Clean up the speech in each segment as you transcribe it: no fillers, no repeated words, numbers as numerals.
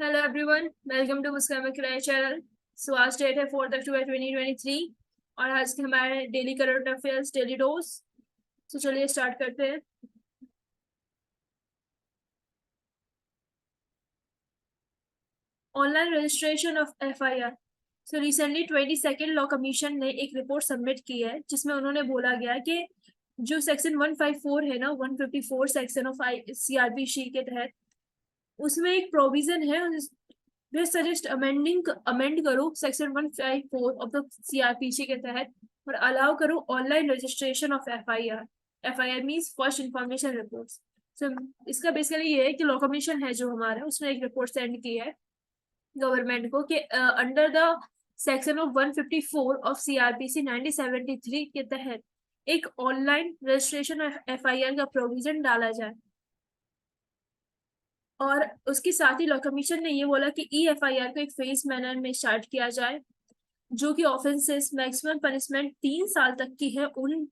Hello everyone, welcome to मुस्कान में किराए channel. सो आज डेट है 4 अक्टूबर 2023 और आज के हमारे daily current affairs daily dose. तो चलिए स्टार्ट करते हैं। Online registration of FIR. So recently 22nd law commission ने एक रिपोर्ट सबमिट की है जिसमें उन्होंने बोला गया कि जो सेक्शन 154 है ना, 154 सेक्शन ऑफ सीआरपीसी के तहत उसमें एक प्रोविजन है। वे सजेस्ट अमेंड करो सेक्शन 154 ऑफ द सीआरपीसी के तहत और अलाउ करो online registration of FIR. FIR means first information reports. So इसका बेसिकली ये है कि लॉ कमीशन है जो हमारा, उसने एक रिपोर्ट सेंड की है गवर्नमेंट को कि under the section of 154 of CrPC 1973 के तहत एक ऑनलाइन रजिस्ट्रेशन ऑफ एफआईआर का प्रोविजन डाला जाए। और उसके साथ ही लॉ कमीशन ने ये बोला कि ई एफ आई आर को एक फेज मैनर में स्टार्ट किया जाए, जो कि ऑफेंसेस मैक्सिमम पनिशमेंट 3 साल तक की है, उन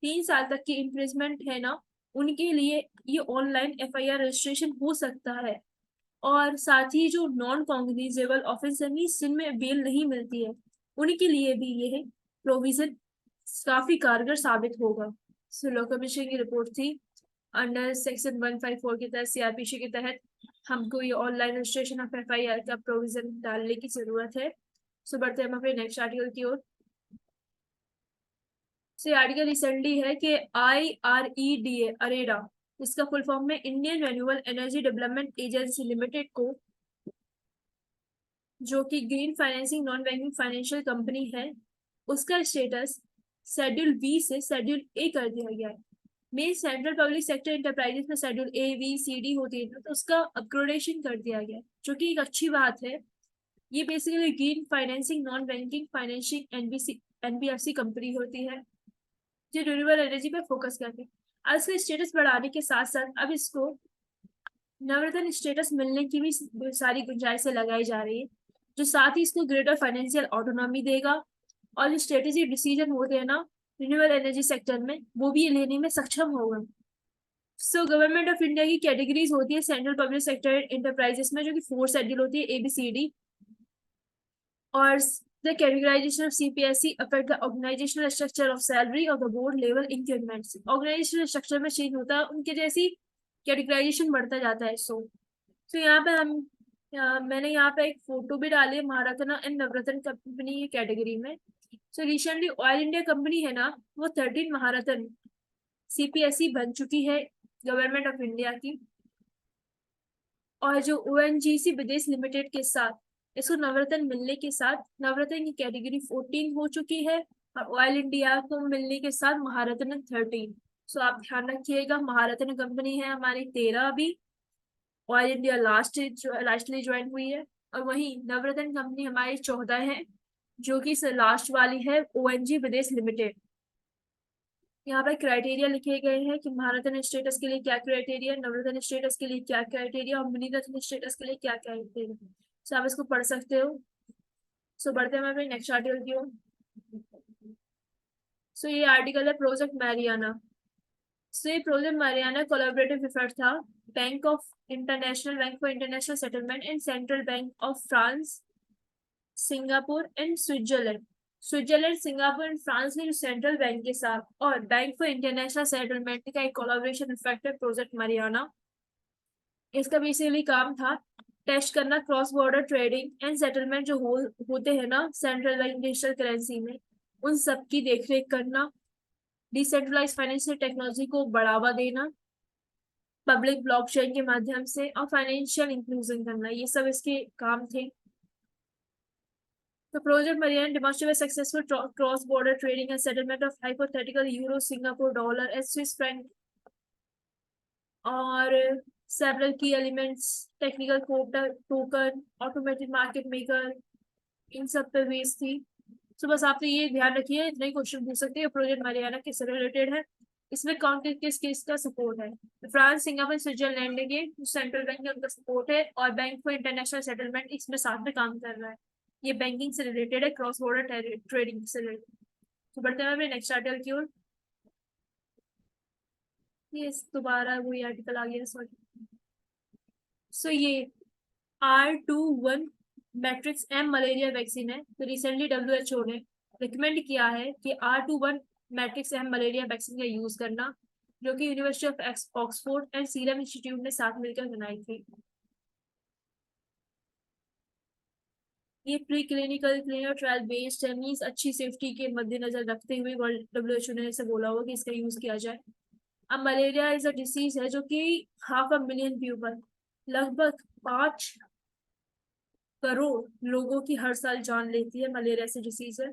3 साल तक की इम्प्रिजमेंट है ना, उनके लिए ये online F I R registration हो सकता है। और साथ ही जो नॉन कॉग्निजेबल ऑफेंस है जिनमें बेल नहीं मिलती है, उनके लिए भी ये प्रोविजन काफी कारगर साबित होगा। सो लॉ कमीशन की रिपोर्ट थी अंडर सेक्शन 154 के तहत सीआरपीसी के तहत हमको ये ऑनलाइन रजिस्ट्रेशन ऑफ एफआईआर का प्रोविजन डालने की जरूरत है। सो बढ़ते हैं हम अपने नेक्स्ट आर्टिकल की ओर। से आर्टिकल रिसेंटली है कि IREDA अरेडा, इसका फुल फॉर्म में Indian renewable energy development agency limited को, जो कि green financing non banking financial company है, उसका स्टेटस शेड्यूल बी से शेड्यूल ए कर दिया गया है। Main central public sector enterprises में schedule A B C D होती है, तो उसका अपग्रेडेशन कर दिया गया, जो कि एक अच्छी बात है। ये basically green financing non banking financial NBFC company होती है जो रिन्यूएबल एनर्जी पर फोकस करती है। आज इसका स्टेटस बढ़ाने के साथ साथ अब इसको नवरत्न स्टेटस मिलने की भी सारी गुंजाइशें लगाई जा रही है, जो साथ ही इसको ग्रेटर फाइनेंशियल ऑटोनॉमी देगा और जो स्ट्रेटेजिक डिसीजन होते हैं ना रिन्यूएबल एनर्जी सेक्टर में, वो भी लेने में सक्षम होगा। सो गवर्नमेंट ऑफ इंडिया की कैटेगरीज होती है सेंट्रल पब्लिक सेक्टर इंटरप्राइजेस में, जो कि 4 शेड्यूल होती है ABCD। और the categorization of CPSE affect the organizational structure of salary of the board level increments। organizational structure में चेंज होता है, उनके जैसी कैटेगराइजेशन बढ़ता जाता है। तो यहाँ पे मैंने यहाँ पे एक फोटो भी डाली है महारत्न एंड नवरत्न कंपनी की कैटेगरी में। So recently oil India company है ना, वो 13 महारत्न CPSE बन चुकी है गवर्नमेंट ऑफ इंडिया की। और जो ONGC विदेश लिमिटेड के साथ इसको नवरत्न मिलने के साथ नवरत्न की कैटेगरी 14 हो चुकी है और ऑयल इंडिया को मिलने के साथ महारत्न 13। सो आप ध्यान रखिएगा, महारत्न कंपनी है हमारी 13 अभी, ऑयल इंडिया लास्टली ज्वाइन हुई है, और वहीं नवरत्न कंपनी हमारी 14 है, जो कि लास्ट वाली है ONG विदेश लिमिटेड। यहाँ पर क्राइटेरिया लिखे गए हैं कि महारत्न स्टेटस के लिए क्या क्राइटेरिया, नवरत्न स्टेटस के लिए क्या क्राइटेरिया और मुनिरत्न स्टेटस के लिए क्या क्राइटेरिया। सो आप इसको पढ़ सकते हो। सो बढ़ते हैं अपने नेक्स्ट आर्टिकल की ओर। सो ये आर्टिकल है प्रोजेक्ट मैरियाना। सो ये प्रोजेक्ट मैरियाना कोलैबोरेटिव एफर्ट था bank of bank for international settlement and central bank of France, Singapore and Switzerland Singapore and France ने जो सेंट्रल बैंक के साथ और बैंक फॉर इंटरनेशनल सेटलमेंट का एक कोलैबोरेशन इफेक्ट है प्रोजेक्ट mariana। इसका बेसिकली काम था टेस्ट करना cross border trading and settlement जो होते हैं ना सेंट्रल बैंक डिजिटल करेंसी में, उन सब की देखरेख करना, डिसेंट्रलाइज फाइनेंशियल टेक्नोलॉजी को बढ़ावा देना पब्लिक ब्लॉकचेन के माध्यम से, और फाइनेंशियल इंक्लूजन करना, ये सब इसके काम थे। The project Marianne demonstrated successful cross-border trading and settlement of hypothetical euro, Singapore dollar, and Swiss franc, और several key elements, technical token, automated market maker, इन सब पे बेस थी। तो बस आप तो ये ध्यान रखिए, इतने ही क्वेश्चन पूछ सकते हैं प्रोजेक्ट mariana किससे रिलेटेड है, इसमें कौन किस का सपोर्ट है। फ्रांस सिंगापुर स्विट्जरलैंड के सेंट्रल बैंक है, उनका सपोर्ट है, और बैंक फॉर इंटरनेशनल सेटलमेंट इसमें साथ में काम कर रहा है। ये बैंकिंग से रिलेटेड है, क्रॉस बॉर्डर ट्रेडिंग से रिलेटेड। तो बढ़ते हैं अपने नेक्स्ट आर्टिकल की ओर। ये दोबारा वही आर्टिकल आ गया, सॉरी। सो ये R21 matrix M malaria vaccine है। तो रिसेंटली WHO ने रिकमेंड किया है कि R21 matrix M malaria vaccine का यूज करना, जो कि university of Oxford and serum institute ने साथ मिलकर बनाई थी। ये pre clinical clinical trial based है, मीन्स अच्छी सेफ्टी के मद्देनजर रखते हुए WHO ने ऐसे बोला होगा कि इसका यूज किया जाए। अब मलेरिया इज अ डिसीज है जो कि 500,000 पीपल, लगभग 5 करोड़ लोगों की हर साल जान लेती है। मलेरिया से डिसीज है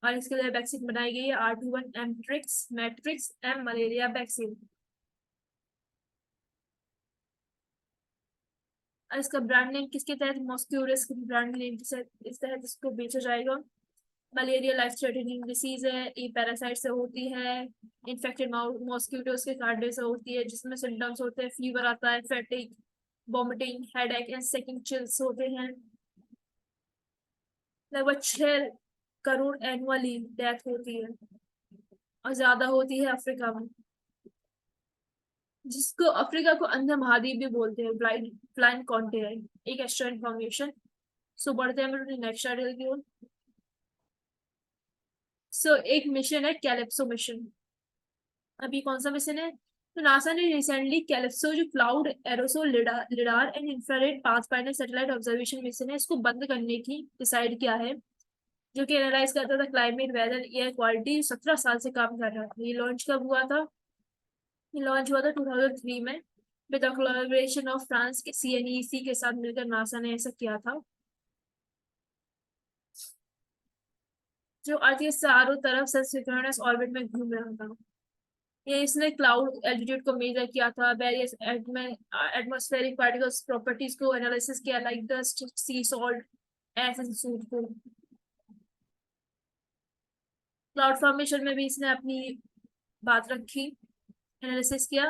और इसके लिए वैक्सीन बनाई गई है R21 matrix matrix M malaria vaccine. और इसका ब्रांड नेम किसके तहत, मॉस्क्यूरस ब्रांड नेम के इस तहत इसको बेचा जाएगा। मलेरिया लाइफ थ्रेटनिंग डिसीज है, ये पैरासाइट से होती है, इन्फेक्टेड मॉस्किटोज के काटने से होती है, जिसमें सिम्टम्स होते हैं फीवर आता है, फैटिक, vomiting, headache and second chills होते हैं। लगभग 6 करोड़ एनुअली डेथ होती है और ज्यादा होती है अफ्रीका में, जिसको अफ्रीका को अंधा महाद्वीप भी बोलते हैं, ब्लाइंड ब्लाइंड कॉन्टिनेंट। एक एक्स्ट्रा इन्फॉर्मेशन। सो बढ़ते हैं नेक्स्ट आर्टिकल की ओर। सो एक मिशन है कैलिप्सो मिशन। अभी कौन सा मिशन है, तो नासा ने रिसेंटली कैलिप्सो जो cloud aerosol lidar and infrared pathfinder satellite observation mission है, इसको बंद करने की डिसाइड किया है, जो कि एनालाइज करता था क्लाइमेट, वेदर, एयर क्वालिटी। 17 साल से काम कर रहा था। ये लॉन्च कब हुआ था, ये लॉन्च हुआ था 2003 में, with the collaboration of France के CNEC के साथ मिलकर नासा ने ऐसा किया था, जो अर्थ के चारों तरफ सिंक्रोनस ऑर्बिट में घूम रहा था। ये इसने क्लाउड एल्टीट्यूड को मेजर किया था, वेरियस एटमॉस्फेरिक पार्टिकल्स प्रॉपर्टीज को एनालिसिस किया, लाइक डस्ट, सी सॉल्ट, ऐसे सूट को। क्लाउड फॉर्मेशन में भी इसने अपनी बात रखी, एनालिसिस किया,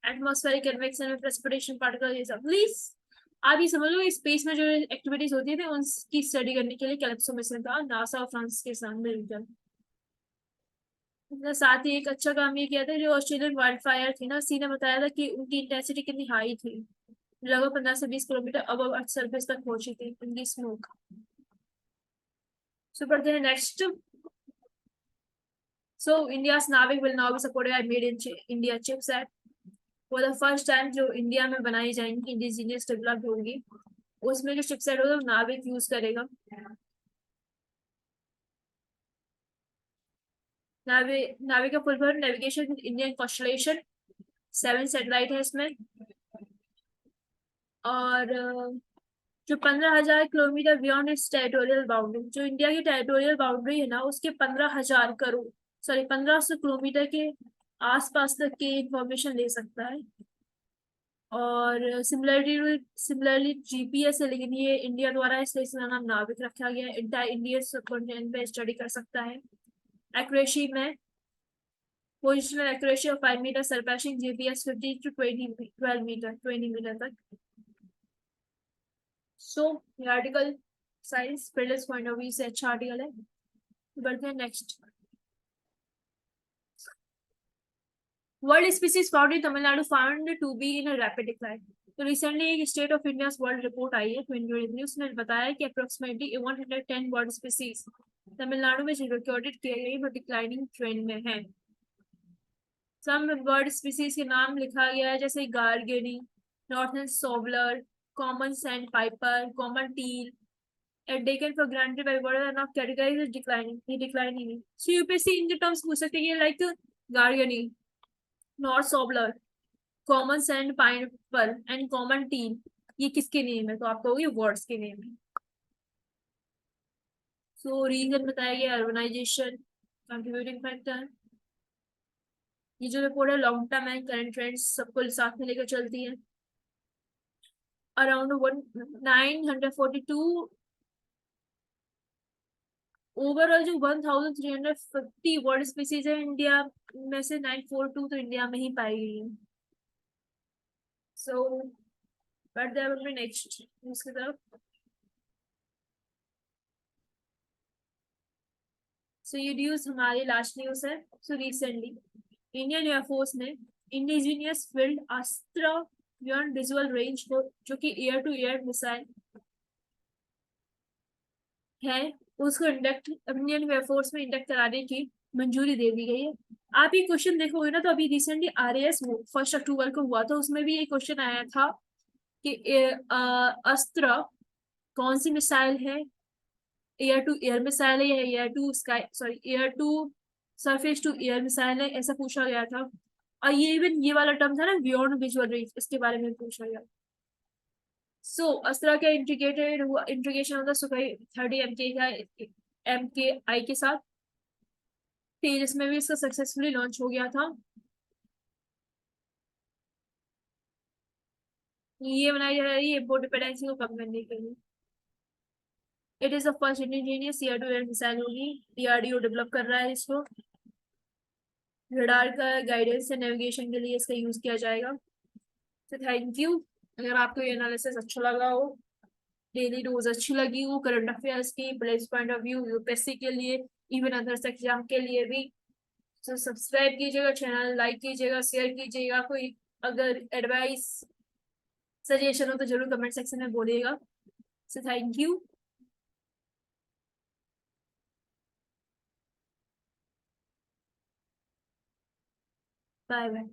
एटमॉस्फेरिक कन्वेक्शन में प्रेसिपिटेशन पार्टिकल, ये सब। प्लीज आप ये समझ लो, स्पेस में जो एक्टिविटीज होती थी उनकी स्टडी करने के लिए कैलिप्सो मिशन था, नासा और फ्रांस के साथ मिलकर। साथ ही एक अच्छा काम ये किया था, जो ऑस्ट्रेलियन वाइल्ड फायर थी ना, सी ने बताया था कि उनकी इंटेंसिटी कितनी हाई थी, लगभग 15 से 20 किलोमीटर अब अर्थ सरफेस तक पहुंची थी उनकी स्मोक। सो बढ़ते हैं नेक्स्ट। सो इंडिया नाविक will now be supported by made in India chipset for the first time. जो इंडिया में बनाई जाएंगी, इंडिजीनियस डेवलप होगी, उसमें जो चिपसेट होगा वो नाविक यूज करेगा। नाविक का full form navigation with Indian constellation, 7 satellite है इसमें। और जो 15,000 kilometre beyond it's territorial boundary, जो इंडिया की टेरिटोरियल बाउंड्री है ना, उसके 15,000 करोड़, सॉरी 1,500 किलोमीटर के आसपास तक की इंफॉर्मेशन ले सकता है। और सिमिलरली GPS है, लेकिन ये इंडिया द्वारा है, इसलिए इसका नाम नाविक रखा गया है। इंटायर इंडिया सबकॉन्टिनेंट पे स्टडी कर सकता है। एक्यूरेसी में positional accuracy of 5 metre, surpassing GPS 15 to 20 metre तक। सो ये article science fields point of view से अच्छा आर्टिकल है। बढ़ते हैं next. World species found in Tamil Nadu found to be in a rapid decline. तो रिसेंटली एक state of India world report आई है 2023, उसमें बताया कि अप्रोक्सीमेटली 110 वर्ल्ड स्पीसीज तमिलनाडु में रिकॉर्डेड किए गए वो डिक्लाइनिंग ट्रेंड में है। सम बर्ड स्पीसीज के नाम लिखा गया है, जैसे garganey, northern shoveler, common sandpiper, common teal, taken for granted by what are not categorized as declining, ये declining है। So UPSC इनके टर्म्स पूछ सकते हैं, like garganey, north shoveler, common sand pineapple and common teal, ये किसके name है, तो आप कहोगे वर्ड्स के नेम है। सो रीजन बताया गया अर्बनाइजेशन कंट्रीब्यूटिंग फैक्टर। ये जो रिपोर्ट है long term and current trends सबको साथ में लेकर चलती है। अराउंड 942 ओवरऑल जो 1350 वर्ल्ड स्पीसीज है इंडिया में से 942 तो इंडिया में ही पाई गई है। सो बढ़ते हैं अपने नेक्स्ट न्यूज की तरफ। सो ये न्यूज हमारी लास्ट न्यूज है। सो रिसेंटली इंडियन एयरफोर्स ने इंडिजीनियस फील्ड अस्त्र बियॉन्ड विजुअल रेंज को, जो कि एयर टू एयर मिसाइल है, उसको इंडक्ट इंडियन एयरफोर्स में इंडक्ट कराने की मंजूरी दे दी गई है। आप ये क्वेश्चन देखोगे ना, तो अभी रिसेंटली आरएएस 1 अक्टूबर को हुआ था, उसमें भी ये क्वेश्चन आया था कि अस्त्र कौन सी मिसाइल है, एयर टू एयर मिसाइल है या air to sky, sorry air to surface to air missile है, ऐसा पूछा गया था। और ये इवन ये वाला टर्म था ना, बियॉन्ड विजुअल रेंज, इसके बारे में पूछा गया। सो अस्त्रा का इंटीग्रेटेड हुआ, इंटीग्रेशन होता सुखाई 30 MK का MKI के साथ, तेजस में भी इसका सक्सेसफुली लॉन्च हो गया था। ये बनाई जा रही है इम्पोर्ट डिपेंडेंसी को कम करने के लिए। It is the first indigenous air to air missile होगी, डीआरडीओ डेवलप कर रहा है इसको। रडार का गाइडेंस से नेविगेशन के लिए इसका यूज किया जाएगा। तो थैंक यू। अगर आपको ये एनालिसिस अच्छा लगा हो, डेली रोज अच्छी लगी हो, करंट अफेयर्स की police point of view, UPSC के लिए, इवन अदर्स एग्जाम के लिए भी, तो सब्सक्राइब कीजिएगा, चैनल लाइक कीजिएगा, शेयर कीजिएगा। कोई अगर एडवाइस सजेशन हो तो जरूर कमेंट सेक्शन में बोलिएगा। So thank you. Bye bye.